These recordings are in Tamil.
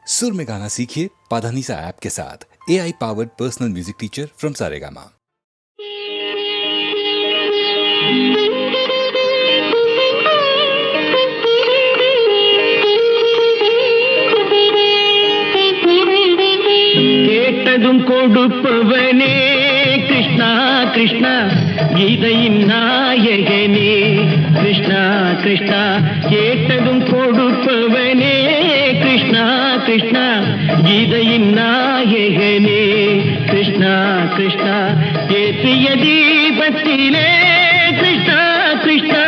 सुर में गाना सीखिए पाधानीसा ऐप के साथ। AI powered personal music teacher from Saregama. கேட்டதும் கொடுப்பவனே கிருஷ்ணா கிருஷ்ணா, கீதையின் நாயகனே கிருஷ்ணா கிருஷ்ணா. கேட்டதும் கொடுப்பவனே கிருஷ்ணா கிருஷ்ணா, கீதையின் நாயகனே கிருஷ்ணா கிருஷ்ணா. ஏற்றிய தீபத்திலே கிருஷ்ணா கிருஷ்ணா,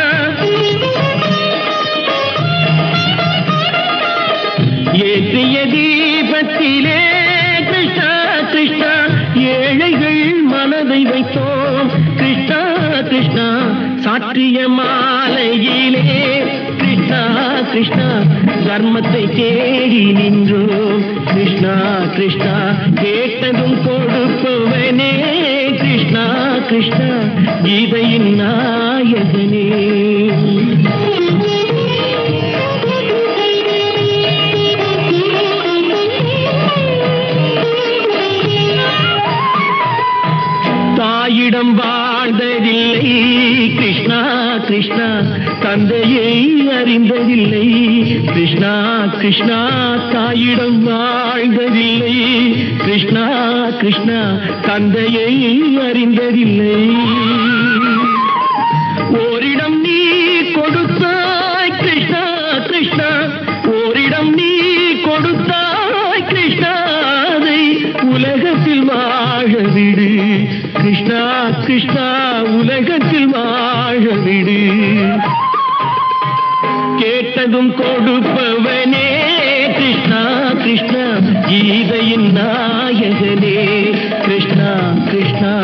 ஏற்றிய தீபத்திலே கிருஷ்ணா கிருஷ்ணா, ஏழைகள் மனதை வைத்தோம் கிருஷ்ணா கிருஷ்ணா. சாற்றிய மாலையிலே கிருஷ்ணா கிருஷ்ணா, தர்மத்தை தேடி நின்றோம் கிருஷ்ணா கிருஷ்ணா. கேட்டதும் கொடுப்பவனே கிருஷ்ணா கிருஷ்ணா, கீதையின் நாயகனே. தாயிடம் வாழ்ந்ததில்லை கிருஷ்ணா கிருஷ்ணா, தந்தையை அறிந்ததில்லை கிருஷ்ணா கிருஷ்ணா. தாயிடம் வாழ்ந்ததில்லை கிருஷ்ணா கிருஷ்ணா, தந்தையை அறிந்ததில்லை. ஓரிடம் நீ கொடுத்தாய் கிருஷ்ணா கிருஷ்ணா, ஓரிடம் நீ கொடுத்தாய் கிருஷ்ணா, அதை உலகத்தில் வாழ விடு கிருஷ்ணா கிருஷ்ணா, உலகத்தில் வாழ விடு. கேட்டதும் கொடுப்பவனே கிருஷ்ணா கிருஷ்ணா, கீதையின் நாயகனே கிருஷ்ணா கிருஷ்ணா.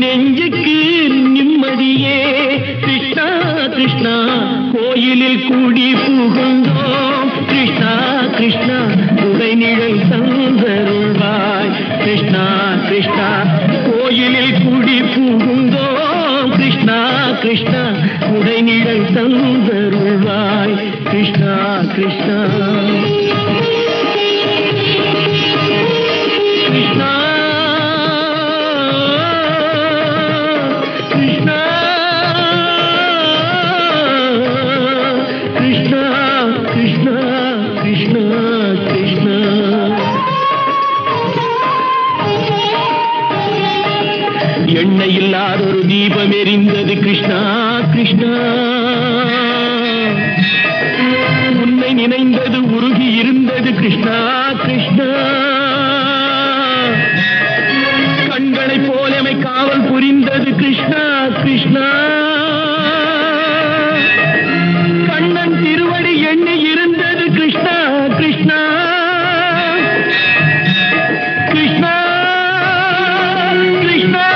நெஞ்சுக்கு நிம்மதியே கிருஷ்ணா கிருஷ்ணா, கோயிலில் கூடி புகுந்தோம் கிருஷ்ணா கிருஷ்ணா, உடை நிழல் தந்தருள்வாய் கிருஷ்ணா கிருஷ்ணா. கோயிலில் கூடி புகுந்தோம் கிருஷ்ணா கிருஷ்ணா, உடை நிழல் தந்தருள்வாய் கிருஷ்ணா கிருஷ்ணா. கிருஷ்ணா கிருஷ்ணா கிருஷ்ணா கிருஷ்ணா. எண்ணெய் இல்லாத ஒரு தீபம் எரிந்தது கிருஷ்ணா கிருஷ்ணா, உன்னை நினைந்தது உருகி இருந்தது கிருஷ்ணா கிருஷ்ணா. கண்களை போலமை காவல் புரிந்தது கிருஷ்ணா கிருஷ்ணா. கண்ணன் திருவடி எண்ணி இருந்தது கிருஷ்ணா கிருஷ்ணா கிருஷ்ணா கிருஷ்ணா.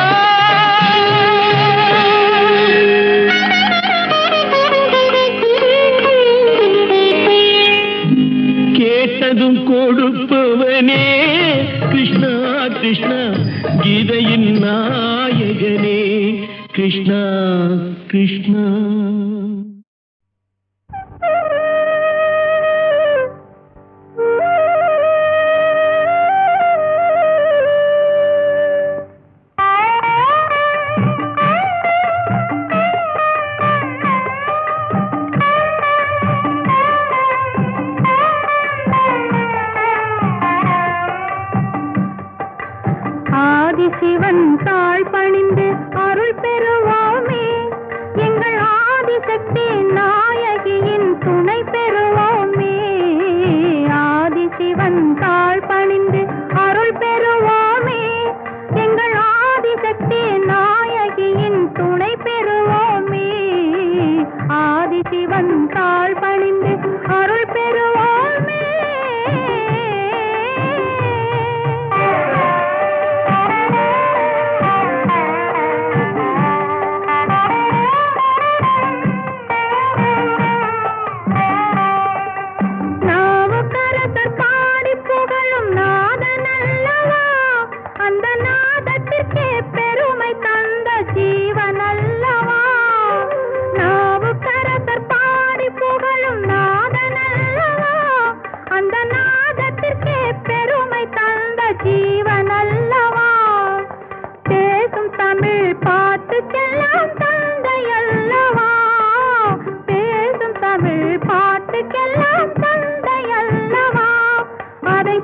கேட்டதும் கொடுப்பவனே கிருஷ்ணா கிருஷ்ணா, கீதையின் நாயகனே கிருஷ்ணா கிருஷ்ணா. ஆதிசிவன் தாழ் பணிந்து அருள் பெறுவோமே, எங்கள் ஆதிசக்தி நாயகியின் துணை பெறுவோமே. ஆதிசிவன் தாழ் பணிந்து அருள் பெறுவோமே, எங்கள் ஆதிசக்தி நாயகியின் துணை பெறுவோமே. ஆதிசிவன் தாழ் பணிந்து அருள் பெறுவோமே.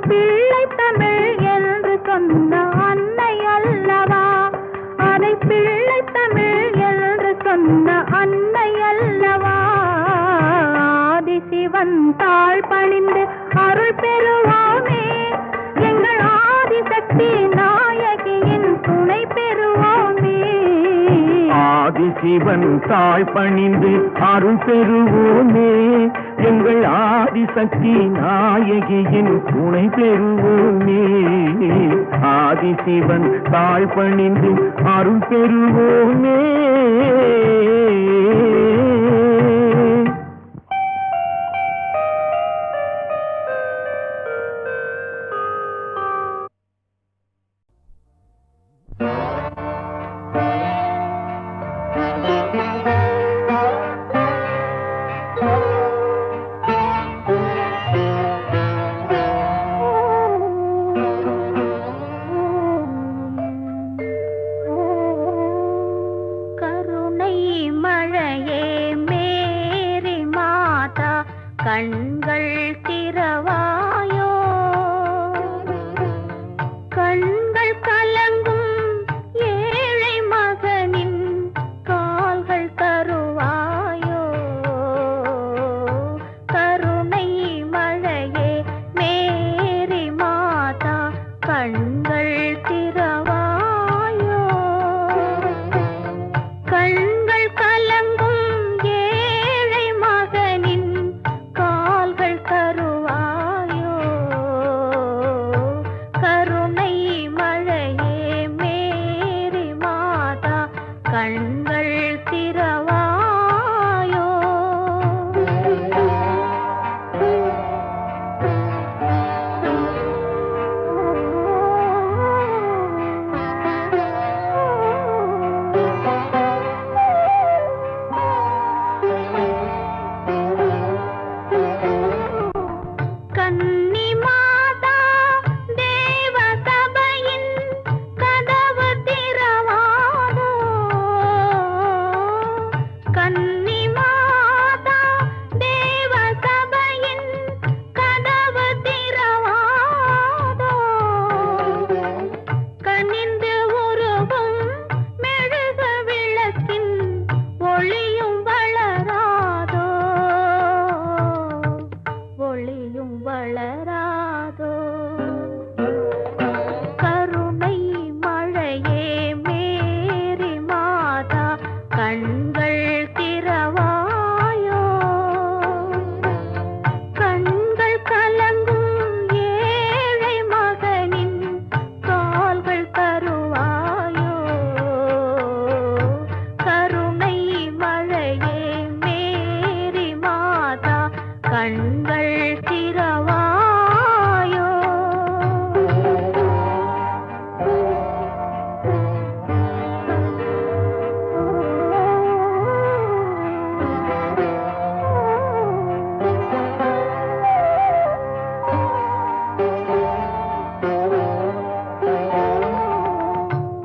பிள்ளை தமிழ் என்று சொன்ன அன்னை அல்லவா, அதை பிள்ளை தமிழ் என்று சொன்ன அன்னை அல்லவா. ஆதிசிவன் தாழ் பணிந்து அருள் பெறுவோமே, எங்கள் ஆதிசக்தி நாயகியின் துணை பெறுவோமே. ஆதிசிவன் தாழ் பணிந்து அருள் பெறுவோமே, எங்கள் ஆதிசக்தி நாயகியின் துணை பெறுவோமே. ஆதிசிவன் தாழ் பணிந்து அருள் பெறுவோமே. கண்கள் திறவாயோ, கண்கள் கலங்கும் ஏழை மகனின் கால்கள் தருவாயோ. கருணை மழையே மேரி மாதா, கண்கள் திறவாயோ. கண்கள் கலங்கும் ஏழை மகனின் கால்கள் தருவாயோ. கருணை மழையே மேரி மாதா, கண்கள் திறவாயோ. கன்னி மாதா தேவ சபையின் கதவு திறவாதோ. கன்னி மாதா தேவ சபையின் கதவு திறவாதோ. கனிந்து உருகும் மெழுகு விளக்கின் ஒளியும் வளராதோ. ஒளியும் வளராதோ. கருணை மழையே மேரி மாதா, கண்கள் திறவாயோ. கண்கள் கலங்கும் ஏழை மகனின் கால்கள் தருவாயோ. கருணை மழையே மேரி மாதா, கண்கள் திறவாயோ.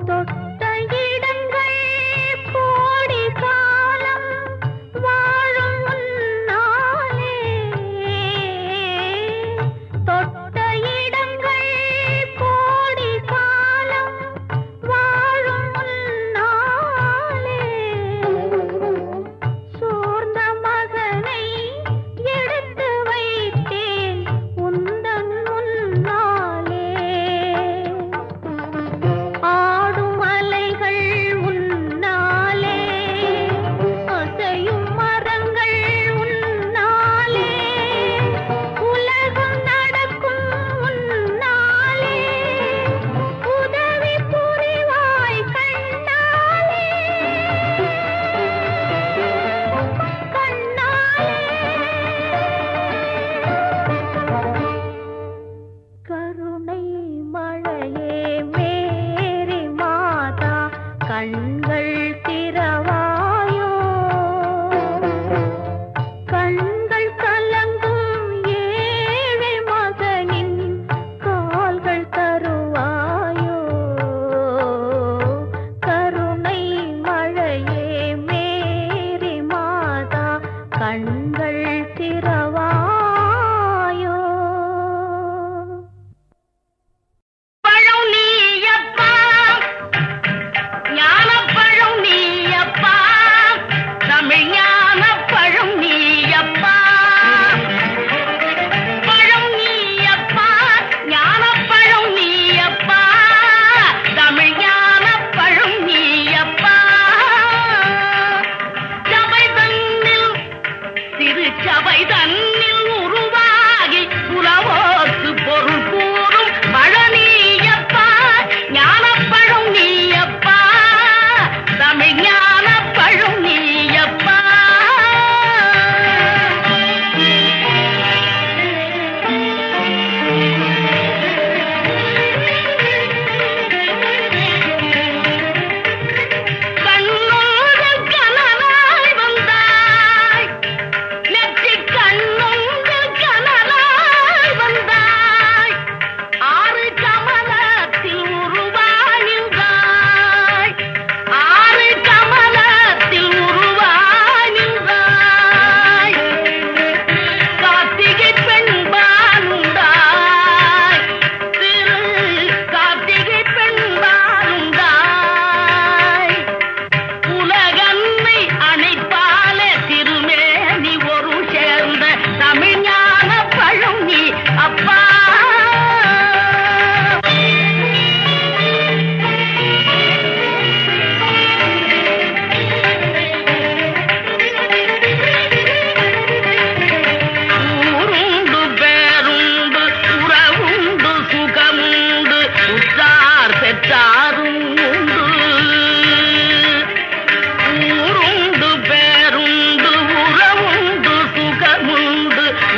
தொட்ட இடங்கள் கோடி காலம் வாழும் உன்னாலே,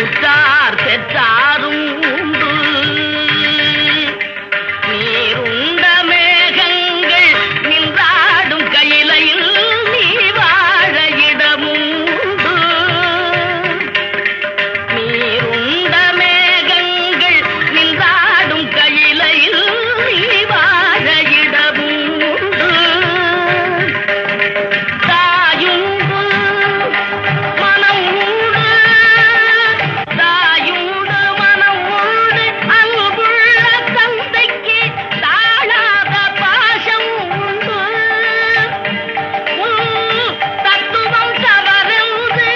உற்றார் பெற்றாரும் உண்டு. நீருண்ட மேகங்கள் நின்றாடும் கையிலையில் நீ வாழ இடமும் உண்டு. நீருண்ட மேகங்கள் நின்றாடும் கையிலையில் நீ வாழ இடமும் உண்டு. தாயுண்டு மனம் உண்டு, தாயுண்டு மனம் உண்டு, அன்புள்ள தந்தைக்கு தாழாத பாசம் உண்டு. தத்துவம் தவறென்று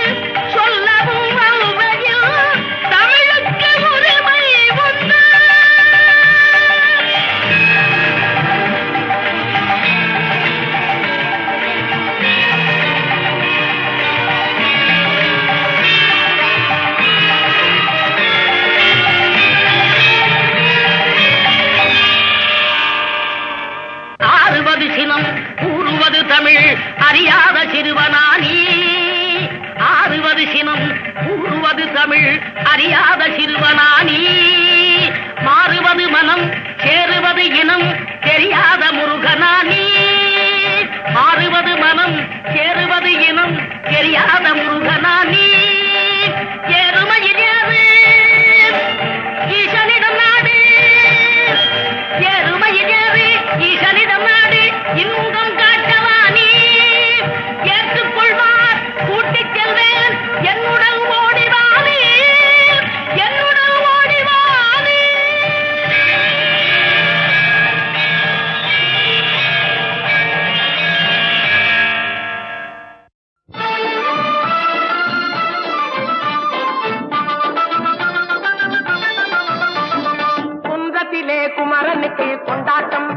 சொல்லவும் அவையில் தமிழுக்கு உரிமை உண்டு. ஆறுவது சினம் கூறுவது தமிழ் அறியாத சிறுவனானி. ஆறுவது சினம் கூறுவது தமிழ் அறியாத சிறுவனானி. மாறுவது மனம் சேருவது இனம் தெரியாத முருகனானி. மாறுவது மனம் சேருவது இனம் தெரியாத முருகனானி. எருமையில் ஏறு ஈசனிடம் நாடு, எருமையில் ஏறு ஈசனிடம் நாடு, இன்பம் காட்டவானி. ஏற்றுக்கொள்வார் கூட்டிச் செல்வேன் என்னுடன் ஓடிவானி, என்னுடன் ஓடிவானி. குன்றத்திலே குமரனுக்கு கொண்டாட்டம்,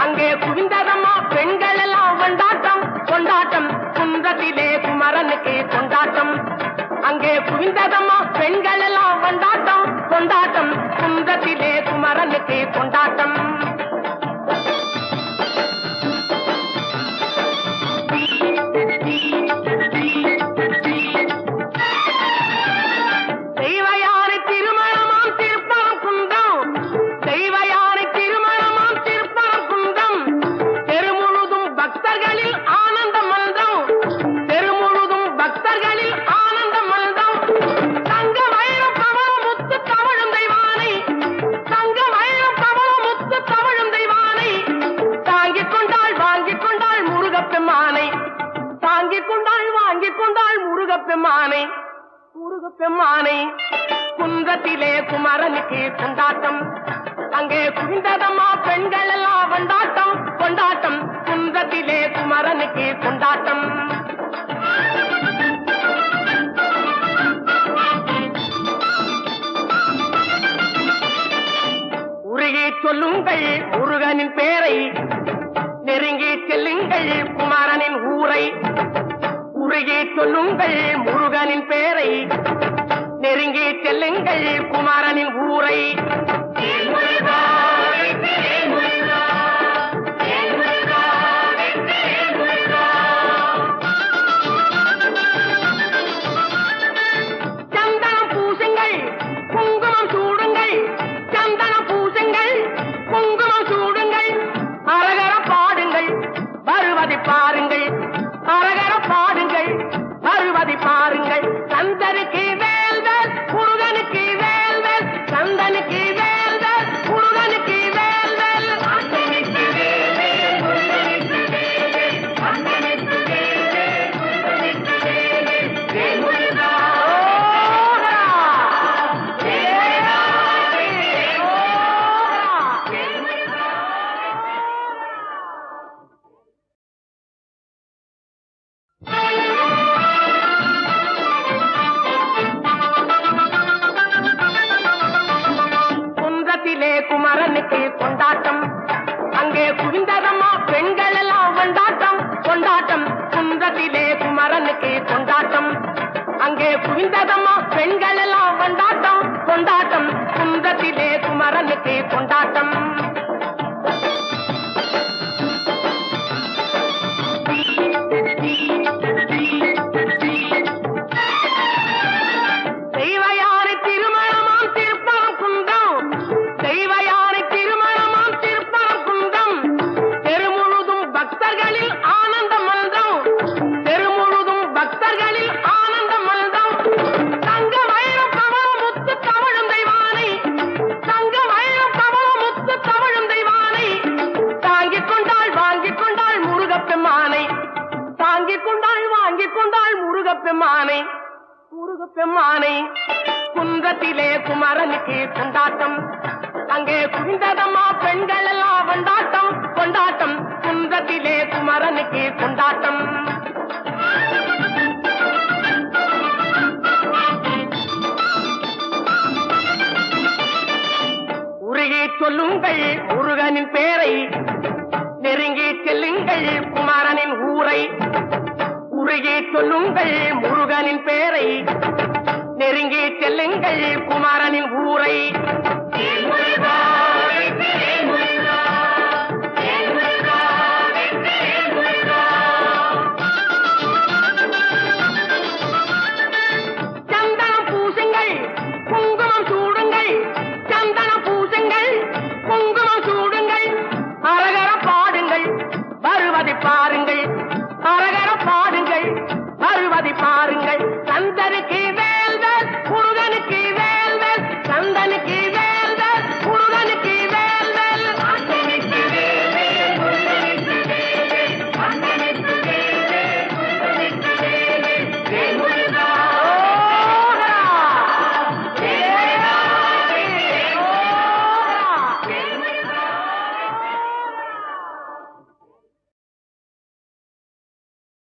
அங்கே குவிந்ததம்மா பெண்கள் எல்லாம் கொண்டாட்டம் கொண்டாட்டம். குன்றத்திலே குமரனுக்கு கொண்டாட்டம், அங்கே குவிந்ததம்மா பெண்கள் எல்லாம் கொண்டாட்டம் கொண்டாட்டம். குன்றத்திலே குமரனுக்கு கொண்டாட்டம். தெய்வயானை திருமணமாம் திருப்பரம் குன்றம், தெய்வயானை திருமணமாம் திருப்பரம் குன்றம். தெருமுழுதும் பக்தர்களில் ஆனந்த மல்தம், தெருமுழுதும் பக்தர்களில் ஆனந்த மல்தம். தங்க வைரம் பவளம் முத்து தவழும் தெய்வானை, தங்க வைரம் பவளம் முத்து தவழும் தெய்வானை. தாங்கிக் கொண்டாள் வாங்கிக் கொண்டாள் முருகப்பெம்மானை, தாங்கிக் கொண்டாள் வாங்கிக் கொண்டாள் முருகப்பெம்மானை, முருகப்பெம்மானை. குன்றத்திலே குமரனுக்கு கொண்டாட்டம், அங்கே குவிந்ததம்மா பெண்கள் எல்லாம் கொண்டாட்டம் கொண்டாட்டம். குன்றத்திலே குமரனுக்கு கொண்டாட்டம். உருகி சொல்லுங்கள் முருகனின் பேரை, நெருங்கி செல்லுங்கள் குமரனின் ஊரை. உருகி சொல்லுங்கள் முருகனின் பேரை, நெருங்கி செல்லுங்கள் குமரனின் ஊரை. சந்தனம் பூசுங்கள் குங்குமம் சூடுங்கள், சந்தனம் பூசுங்கள் குங்குமம் சூடுங்கள். அரகர பாடுங்கள் வருவதை பாருங்கள், அரகர பாடுங்கள் வருவதை பாருங்கள். சந்தனுக்கு வேல்வேல் முருகனுக்கு வேல்வேல், சந்தனுக்கு வேல்வேல் முருகனுக்கு வேல்வேல். சந்தனுக்கு வேல்வேல் முருகனுக்கு வேல்வேல், சந்தனுக்கு வேல்வேல் முருகனுக்கு வேல்வேல். வேல் முருகா ஓஹரா, வேலாவே ஓஹரா, வேல் முருகா. குன்றத்திலே குமரனுக்கு கொண்டாட்டம், அங்கே குவிந்ததம்மா பெண்கள் எல்லாம் கொண்டாட்டம் கொண்டாட்டம். குன்றத்திலே குமரனுக்கு கொண்டாட்டம், அங்கே குவிந்ததம்மா பெண்கள் எல்லாம் கொண்டாட்டம் கொண்டாட்டம். குன்றத்திலே குமரனுக்கு கொண்டாட்டம். தெய்வயா முருக பெம்மானை குன்றத்திலே குமரனுக்கு கொண்டாட்டம் அங்கே குவிந்ததம்மா பெண்கள் எல்லாம் கொண்டாட்டம் கொண்டாட்டம் குன்றத்திலே குமரனுக்கு கொண்டாட்டம் உருகி சொல்லுங்கள் முருகனின் பேரை நெருங்கி செல்லுங்கள் குமரனின் ஊரை உருகி சொல்லுங்கள் முருகனின் பேரை நெருங்கி செல்லுங்கள் குமரனின் ஊரை